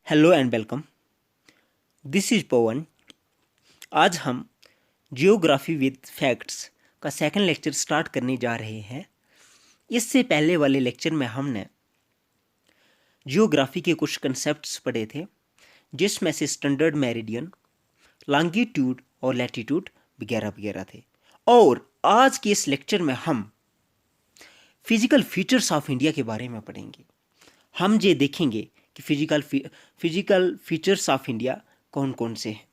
Hello and welcome. This is Pawan. आज हम geography with facts का सेकंड लेक्चर स्टार्ट करने जा रहे हैं। इससे पहले वाले लेक्चर में हमने जियोग्राफी के कुछ कंसेप्ट्स पढ़े थे, जिसमें से स्टैंडर्ड मेरिडियन, लॉन्गिट्यूड और लैटिट्यूड वगैरह वगैरह थे। और आज के इस लेक्चर में हम फिजिकल फीचर्स ऑफ इंडिया के बारे में पढ़ेंगे। हम ये देखेंगे कि फिजिकल फीचर्स ऑफ इंडिया कौन कौन से हैं।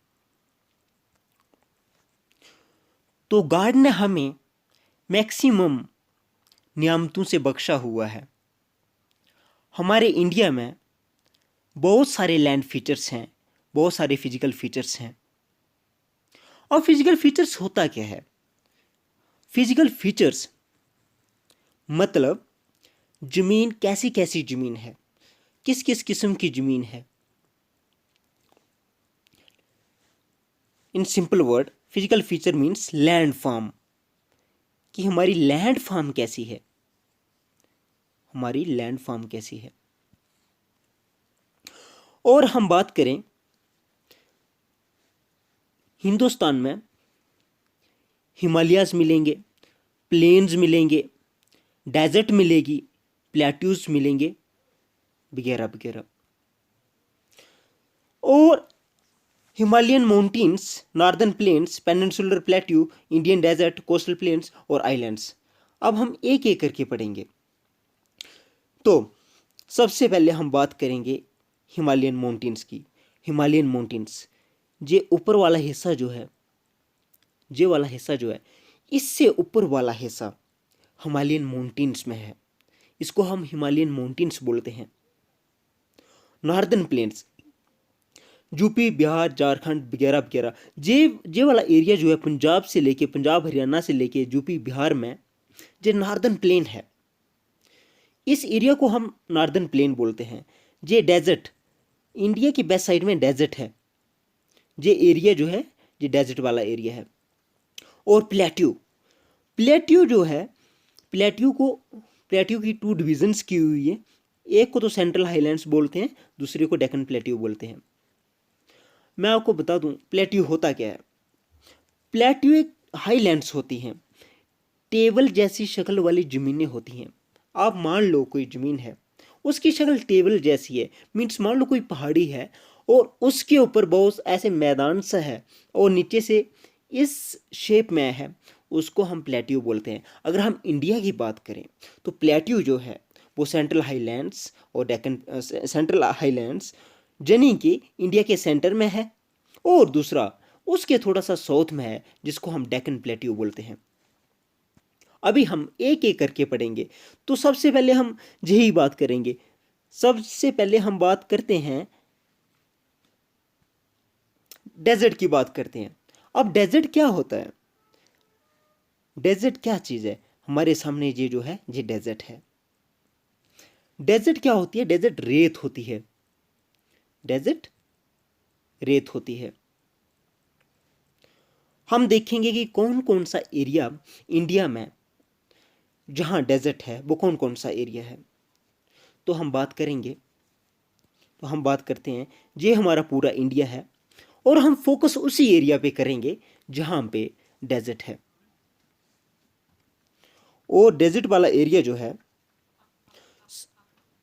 तो गॉड ने हमें मैक्सिमम नियामतों से बख्शा हुआ है। हमारे इंडिया में बहुत सारे लैंड फीचर्स हैं, बहुत सारे फिजिकल फीचर्स हैं। और फिजिकल फीचर्स होता क्या है? फिजिकल फीचर्स मतलब जमीन कैसी कैसी जमीन है, किस किस किस्म की जमीन है। In simple word, physical feature means land form, कि हमारी लैंड फॉर्म कैसी है, हमारी लैंड फॉर्म कैसी है। और हम बात करें हिंदुस्तान में, हिमालयाज मिलेंगे, प्लेन्स मिलेंगे, डेजर्ट मिलेगी, प्लेट्यूज मिलेंगे वगैरह वगैरह। और Himalayan mountains, northern plains, peninsular plateau, Indian desert, coastal plains और आइलैंड्स। अब हम एक एक करके पढ़ेंगे। तो सबसे पहले हम बात करेंगे हिमालयन माउंटेन्स की। हिमालयन माउंटेन्स, ये ऊपर वाला हिस्सा जो है, ये वाला हिस्सा जो है, इससे ऊपर वाला हिस्सा हिमालयन माउंटेन्स में है। इसको हम हिमालयन माउंटेन्स बोलते हैं। Northern plains, UP, Bihar, Jharkhand वगैरह वगैरह, ये वाला एरिया जो है, पंजाब से लेके, पंजाब हरियाणा से लेके यूपी बिहार में, ये नॉर्दर्न प्लेन है। इस एरिया को हम नॉर्दर्न प्लेन बोलते हैं। ये डेजर्ट, इंडिया की बेस्ट साइड में डेजर्ट है। ये एरिया जो है, ये डेजर्ट वाला एरिया है। और प्लेट्यू, प्लेट्यू जो है, प्लेट्यू की टू डिविजन्स की हुई है। एक को तो सेंट्रल हाईलैंड्स बोलते हैं, दूसरे को डेक्कन प्लेट्यू बोलते हैं। मैं आपको बता दूं प्लेट्यू होता क्या है। प्लेट्यू एक हाईलैंड्स होती हैं, टेबल जैसी शक्ल वाली ज़मीनें होती हैं। आप मान लो कोई ज़मीन है, उसकी शक्ल टेबल जैसी है, मीन्स मान लो कोई पहाड़ी है और उसके ऊपर बहुत ऐसे मैदान सा है और नीचे से इस शेप में है, उसको हम प्लेट्यू बोलते हैं। अगर हम इंडिया की बात करें तो प्लेट्यू जो है वो सेंट्रल हाईलैंड्स और डेक्कन, सेंट्रल हाईलैंड्स यानी कि इंडिया के सेंटर में है, और दूसरा उसके थोड़ा सा साउथ में है, जिसको हम डेक्कन प्लेट्यू बोलते हैं। अभी हम एक एक करके पढ़ेंगे। तो सबसे पहले हम यही बात करेंगे। सबसे पहले हम बात करते हैं, डेजर्ट की बात करते हैं। अब डेजर्ट क्या होता है? डेजर्ट क्या चीज़ है? हमारे सामने ये जो है, ये डेजर्ट है। डेजर्ट क्या होती है? डेजर्ट रेत होती है। डेजर्ट रेत होती है। हम देखेंगे कि कौन कौन सा एरिया इंडिया में जहाँ डेजर्ट है वो कौन कौन सा एरिया है। तो हम बात करेंगे, तो हम बात करते हैं, ये हमारा पूरा इंडिया है और हम फोकस उसी एरिया पे करेंगे जहाँ पे डेजर्ट है। और डेजर्ट वाला एरिया जो है,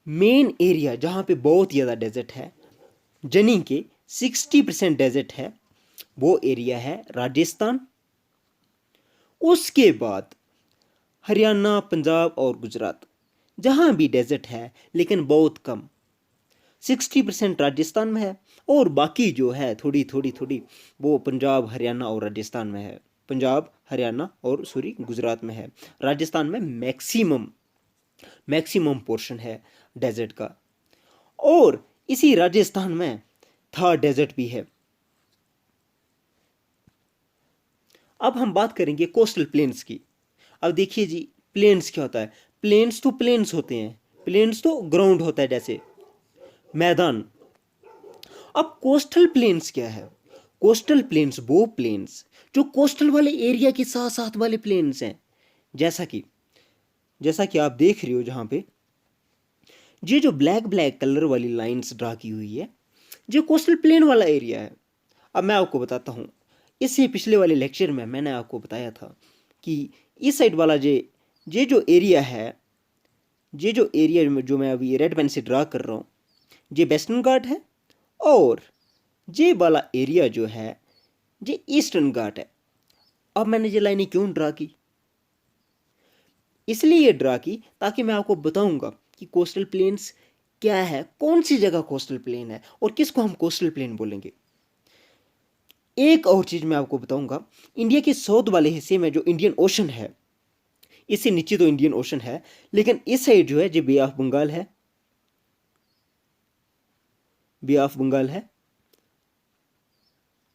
मेन एरिया जहाँ पे बहुत ज़्यादा डेजर्ट है, यानी कि 60% डेजर्ट है, वो एरिया है राजस्थान। उसके बाद हरियाणा, पंजाब और गुजरात, जहाँ भी डेजर्ट है लेकिन बहुत कम। 60% राजस्थान में है और बाकी जो है थोड़ी थोड़ी थोड़ी, वो पंजाब, हरियाणा और राजस्थान में है। पंजाब, हरियाणा और गुजरात में है। राजस्थान में मैक्सिमम पोर्शन है डेजर्ट का। और इसी राजस्थान में थार डेजर्ट भी है। अब हम बात करेंगे कोस्टल प्लेन्स की। अब देखिए जी, प्लेन्स क्या होता है? प्लेन्स तो प्लेन्स होते हैं, प्लेन्स तो ग्राउंड होता है, जैसे मैदान। अब कोस्टल प्लेन्स क्या है? कोस्टल प्लेन्स वो प्लेन्स जो कोस्टल वाले एरिया के साथ साथ वाले प्लेन्स हैं। जैसा कि आप देख रहे हो, जहाँ पे ये जो ब्लैक ब्लैक कलर वाली लाइंस ड्रा की हुई है, जो कोस्टल प्लेन वाला एरिया है, अब मैं आपको बताता हूँ। इससे पिछले वाले लेक्चर में मैंने आपको बताया था कि इस साइड वाला ये जो एरिया है, ये जो एरिया जो मैं अभी रेड पेन से ड्रा कर रहा हूँ, ये वेस्टर्न घाट है, और ये वाला एरिया जो है ये ईस्टर्न घाट है। अब मैंने ये लाइनें क्यों ड्रा की? इसलिए ये ड्रा की ताकि मैं आपको बताऊंगा कि कोस्टल प्लेन्स क्या है, कौन सी जगह कोस्टल प्लेन है और किसको हम कोस्टल प्लेन बोलेंगे। एक और चीज़ मैं आपको बताऊंगा, इंडिया के साउथ वाले हिस्से में जो इंडियन ओशन है, इससे नीचे तो इंडियन ओशन है, लेकिन इस साइड जो है जो बे ऑफ बंगाल है, बे ऑफ बंगाल है,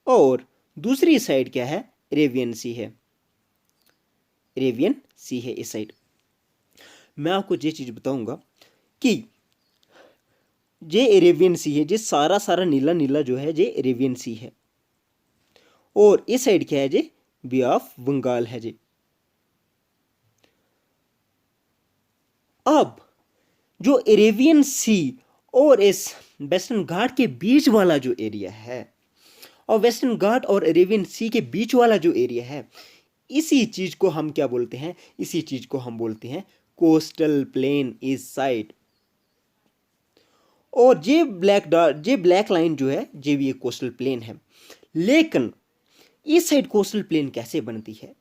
और दूसरी साइड क्या है, अरेबियन सी है, अरेबियन सी है इस साइड। मैं आपको ये चीज़ बताऊंगा कि ये अरेबियन सी है, ये सारा सारा नीला नीला जो है ये अरेबियन सी है, और इस साइड क्या है, ये बे ऑफ बंगाल है जी। अब जो अरेबियन सी और इस वेस्टर्न घाट के बीच वाला जो एरिया है, और वेस्टर्न घाट और अरेबियन सी के बीच वाला जो एरिया है, इसी चीज को हम क्या बोलते हैं, इसी चीज को हम बोलते हैं कोस्टल प्लेन इस साइड। और ये ब्लैक लाइन जो है ये भी एक कोस्टल प्लेन है। लेकिन इस साइड कोस्टल प्लेन कैसे बनती है?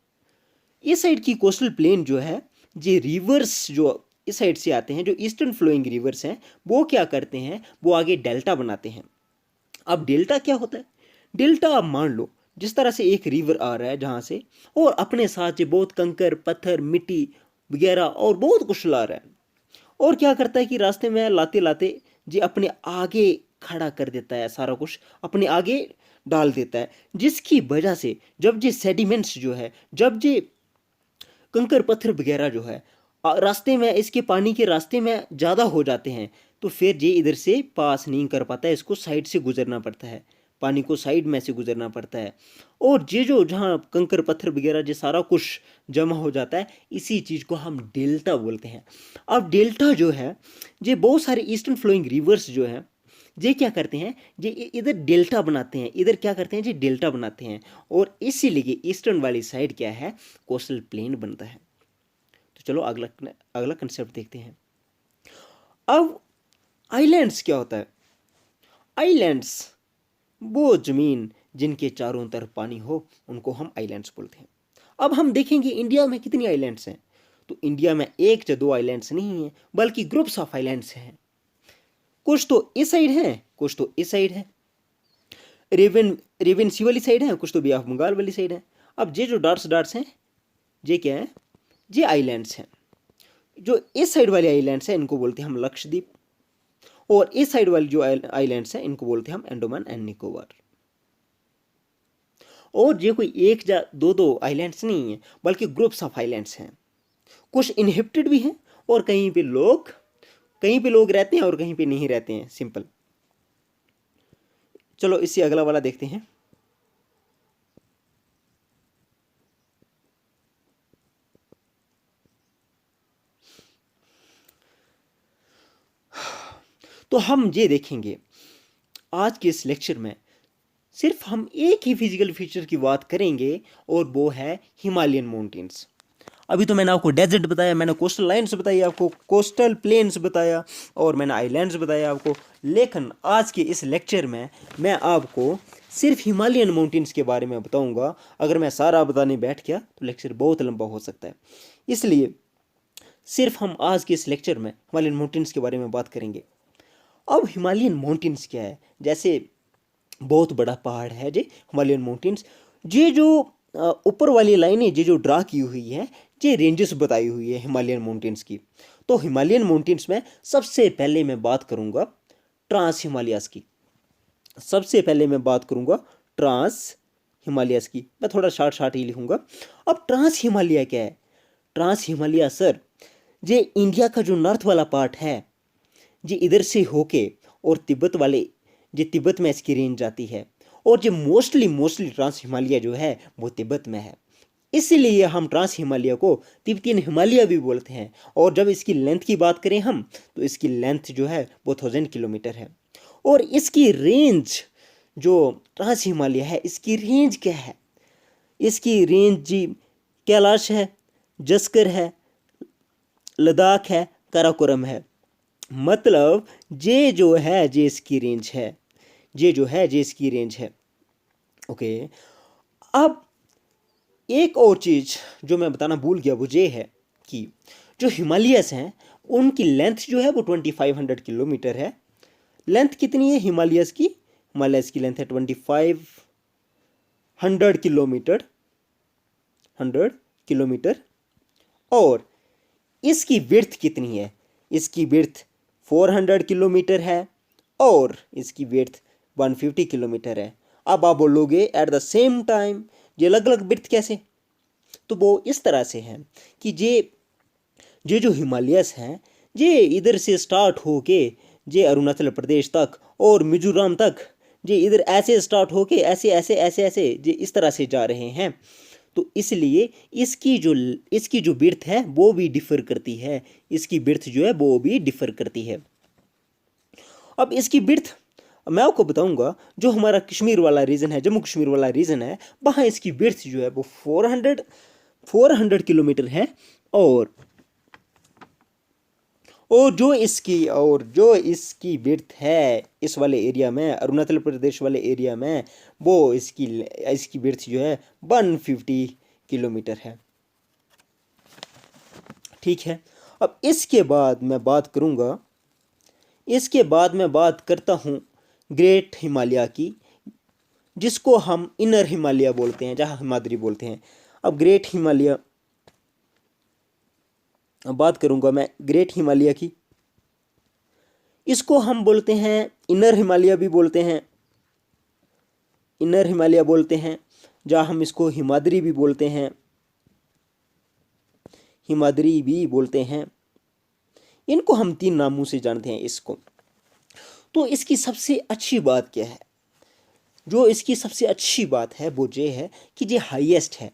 इस साइड की कोस्टल प्लेन जो है, ये रिवर्स जो इस साइड से आते हैं, जो ईस्टर्न फ्लोइंग रिवर्स हैं, वो क्या करते हैं, वो आगे डेल्टा बनाते हैं। अब डेल्टा क्या होता है? डेल्टा आप मान लो जिस तरह से एक रिवर आ रहा है जहाँ से, और अपने साथ ये बहुत कंकर पत्थर मिट्टी वगैरह और बहुत कुछ ला रहा है, और क्या करता है कि रास्ते में लाते लाते ये अपने आगे खड़ा कर देता है, सारा कुछ अपने आगे डाल देता है, जिसकी वजह से जब ये सेडिमेंट्स जो है, जब ये कंकर पत्थर वगैरह जो है रास्ते में, इसके पानी के रास्ते में ज़्यादा हो जाते हैं, तो फिर ये इधर से पास नहीं कर पाता है, इसको साइड से गुजरना पड़ता है, पानी को साइड में से गुजरना पड़ता है। और ये जो जहाँ कंकर पत्थर वगैरह ये सारा कुछ जमा हो जाता है, इसी चीज़ को हम डेल्टा बोलते हैं। अब डेल्टा जो है, ये बहुत सारे ईस्टर्न फ्लोइंग रिवर्स जो हैं, ये क्या करते हैं, ये इधर डेल्टा बनाते हैं, इधर क्या करते हैं, ये डेल्टा बनाते हैं, और इसीलिए ईस्टर्न वाली साइड क्या है, कोस्टल प्लेन बनता है। तो चलो अगला कंसेप्ट देखते हैं। अब आइलैंड्स क्या होता है? आइलैंड्स वो जमीन जिनके चारों तरफ पानी हो, उनको हम आइलैंड्स बोलते हैं। अब हम देखेंगे इंडिया में कितनी आइलैंड्स हैं, तो इंडिया में एक या दो आइलैंड्स नहीं हैं, बल्कि ग्रुप्स ऑफ आइलैंड्स हैं। कुछ तो इस साइड हैं, कुछ तो इस साइड है, रेवन सी वाली साइड है, कुछ तो बे ऑफ बंगाल वाली साइड है। अब ये जो डॉट्स हैं, ये क्या है, ये आइलैंड्स हैं। जो इस साइड वाले आइलैंड्स हैं इनको बोलते हैं हम लक्षद्वीप, और इस साइड वाली जो आइलैंड्स हैं इनको बोलते हैं हम अंडमान एंड निकोबार। और ये कोई एक या दो आइलैंड्स नहीं है, बल्कि ग्रुप्स ऑफ आइलैंड्स हैं। कुछ इनहेबिटेड भी हैं, और कहीं पे लोग रहते हैं और कहीं पे नहीं रहते हैं, सिंपल। चलो इससे अगला वाला देखते हैं। तो हम ये देखेंगे आज के इस लेक्चर में, सिर्फ हम एक ही फिजिकल फीचर की बात करेंगे, और वो है हिमालयन माउंटेन्स। अभी तो मैंने आपको डेजर्ट बताया, मैंने कोस्टल लाइन्स बताई आपको, कोस्टल प्लेन्स बताया, और मैंने आइलैंड्स बताया आपको। लेकिन आज के इस लेक्चर में मैं आपको सिर्फ हिमालयन माउंटेन्स के बारे में बताऊंगा। अगर मैं सारा बताने बैठ गया तो लेक्चर बहुत लंबा हो सकता है, इसलिए सिर्फ हम आज के इस लेक्चर में हिमालयन माउंटेन्स के बारे में बात करेंगे। अब हिमालयन माउंटेन्स क्या है? जैसे बहुत बड़ा पहाड़ है जे हिमालयन माउंटेन्स। ये जो ऊपर वाली लाइनें ये जो ड्रा की हुई है, ये रेंजेस बताई हुई है हिमालयन माउंटेन्स की। तो हिमालयन माउंटेन्स में सबसे पहले मैं बात करूंगा ट्रांस हिमालयास की। सबसे पहले मैं बात करूंगा ट्रांस हिमालयास की। मैं थोड़ा शार्ट ही लिखूंगा। अब ट्रांस हिमालय क्या है? ट्रांस हिमालय सर, ये इंडिया का जो नॉर्थ वाला पार्ट है, ये इधर से होके और तिब्बत वाले, ये तिब्बत में इसकी रेंज जाती है, और ये मोस्टली ट्रांस हिमालय जो है वो तिब्बत में है। इसीलिए हम ट्रांस हिमालय को तिब्बतीयन हिमालय भी बोलते हैं। और जब इसकी लेंथ की बात करें हम, तो इसकी लेंथ जो है वो 1000 किलोमीटर है। और इसकी रेंज जो ट्रांस हिमालय है इसकी रेंज क्या है? इसकी रेंज जी कैलाश है, जस्कर है, लद्दाख है, काराकोरम है। मतलब ये जो है ये इसकी रेंज है, ये जो है ये इसकी रेंज है। ओके, अब एक और चीज़ जो मैं बताना भूल गया वो ये है कि जो हिमालयस हैं उनकी लेंथ जो है वो 2500 किलोमीटर है। लेंथ कितनी है हिमालयस की? हिमालयस की लेंथ है 2500 किलोमीटर, 100 किलोमीटर। और इसकी विड्थ कितनी है? इसकी विड्थ 400 किलोमीटर है और इसकी विड्थ 150 किलोमीटर है। अब आप बोलोगे एट द सेम टाइम ये अलग अलग विड्थ कैसे? तो वो इस तरह से है कि ये जो हिमालयस हैं ये इधर से स्टार्ट होके ये अरुणाचल प्रदेश तक और मिजोरम तक ये इधर ऐसे स्टार्ट होके ऐसे ऐसे ऐसे ऐसे ये इस तरह से जा रहे हैं। तो इसलिए इसकी जो विड्थ है वो भी डिफर करती है, इसकी विड्थ जो है वो भी डिफर करती है। अब इसकी विड्थ मैं आपको बताऊंगा, जो हमारा कश्मीर वाला रीजन है, जम्मू कश्मीर वाला रीजन है, वहाँ इसकी विड्थ जो है वो 400 किलोमीटर है। और जो इसकी विड्थ है इस वाले एरिया में, अरुणाचल प्रदेश वाले एरिया में, वो इसकी विड्थ जो है 150 किलोमीटर है। ठीक है, अब इसके बाद मैं बात करता हूँ ग्रेट हिमालय की, जिसको हम इनर हिमालय बोलते हैं, जहाँ हिमाद्री बोलते हैं। अब बात करूंगा मैं ग्रेट हिमालय की। इसको हम बोलते हैं इनर हिमालय भी बोलते हैं, इनर हिमालय बोलते हैं, जहाँ हम इसको हिमाद्री भी बोलते हैं, हिमाद्री भी बोलते हैं। इनको हम 3 नामों से जानते हैं इसको। तो इसकी सबसे अच्छी बात क्या है? जो इसकी सबसे अच्छी बात है वो ये है कि ये हाईएस्ट है।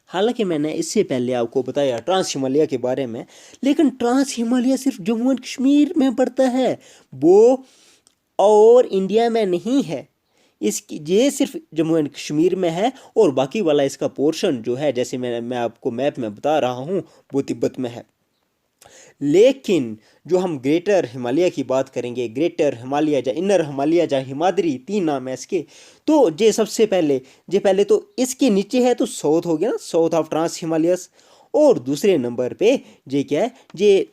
हालांकि मैंने इससे पहले आपको बताया ट्रांस हिमालय के बारे में, लेकिन ट्रांस हिमालय सिर्फ जम्मू एंड कश्मीर में पड़ता है, वो और इंडिया में नहीं है। ये सिर्फ जम्मू एंड कश्मीर में है और बाकी वाला इसका पोर्शन जो है, जैसे मैं आपको मैप में बता रहा हूँ, वो तिब्बत में है। लेकिन जो हम ग्रेटर हिमालय की बात करेंगे, ग्रेटर हिमालय या इनर हिमालय या हिमाद्री, 3 नाम है इसके। तो ये सबसे पहले तो इसके नीचे है, तो साउथ हो गया ना, साउथ ऑफ ट्रांस हिमालयस। और दूसरे नंबर पे ये क्या है, ये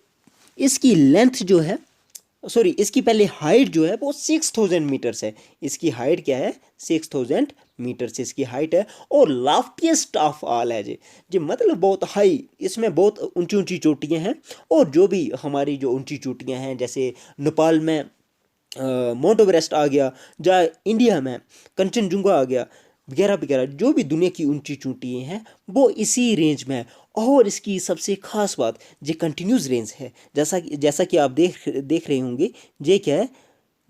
इसकी लेंथ जो है, सॉरी, इसकी पहले हाइट जो है वो 6000 मीटर्स है। इसकी हाइट क्या है? 6000 मीटर्स इसकी हाइट है। और लाफ्टीएस्ट ऑफ ऑल है जी मतलब बहुत हाई, इसमें बहुत ऊंची ऊंची चोटियां हैं। और जो भी हमारी जो ऊंची चोटियां हैं, जैसे नेपाल में माउंट एवरेस्ट आ गया, जहाँ इंडिया में कंचनजुंगा आ गया, वगैरह वगैरह, जो भी दुनिया की ऊंची चोटियाँ हैं वो इसी रेंज में है। और इसकी सबसे खास बात, ये कंटिन्यूस रेंज है। जैसा कि आप देख रहे होंगे, ये क्या है,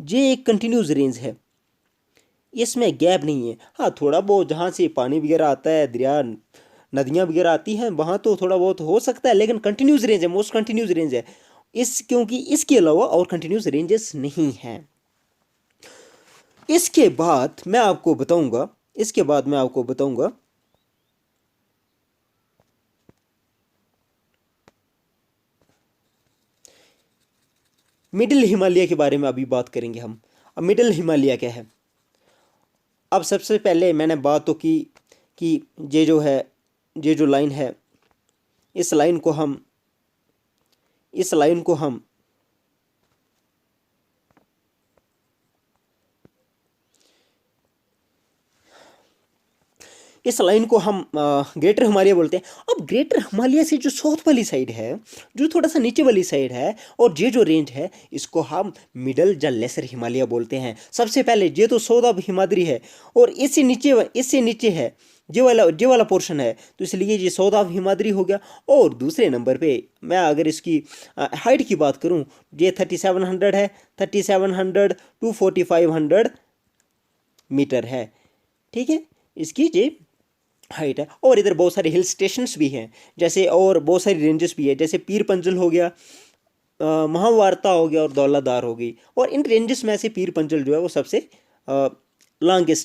ये एक कंटिन्यूस रेंज है, इसमें गैप नहीं है। हाँ, थोड़ा बहुत जहाँ से पानी वगैरह आता है, दरिया नदियाँ वगैरह आती हैं, वहाँ तो थोड़ा बहुत हो सकता है, लेकिन कंटिन्यूस रेंज है, मोस्ट कंटिन्यूस रेंज है क्योंकि इसके अलावा और कंटिन्यूस रेंजेस नहीं हैं। इसके बाद मैं आपको बताऊंगा मिडिल हिमालय के बारे में। अभी बात करेंगे हम। अब मिडिल हिमालय क्या है? अब सबसे पहले मैंने बात तो की कि ये जो लाइन है, इस लाइन को हम ग्रेटर हिमालय बोलते हैं। अब ग्रेटर हिमालय से जो साउथ वाली साइड है, जो थोड़ा सा नीचे वाली साइड है, और ये जो रेंज है, इसको हम मिडल या लेसर हिमालय बोलते हैं। सबसे पहले ये तो साउथ ऑफ हिमाद्री है, और इससे नीचे है ये वाला पोर्शन है, तो इसलिए ये साउथ ऑफ हिमाद्री हो गया। और दूसरे नंबर पे मैं अगर इसकी हाइट की बात करूं, ये 3700 है, 3700 to 4500 मीटर है। ठीक है, इसकी ये हाइट है। और इधर बहुत सारे हिल स्टेशंस भी हैं, जैसे और बहुत सारी रेंजेस भी है, जैसे पीर पंजल हो गया, महावारता हो गया और दौलतदार हो गई। और इन रेंजेस में से पीर पंजल जो है वो सबसे लॉन्गेस्ट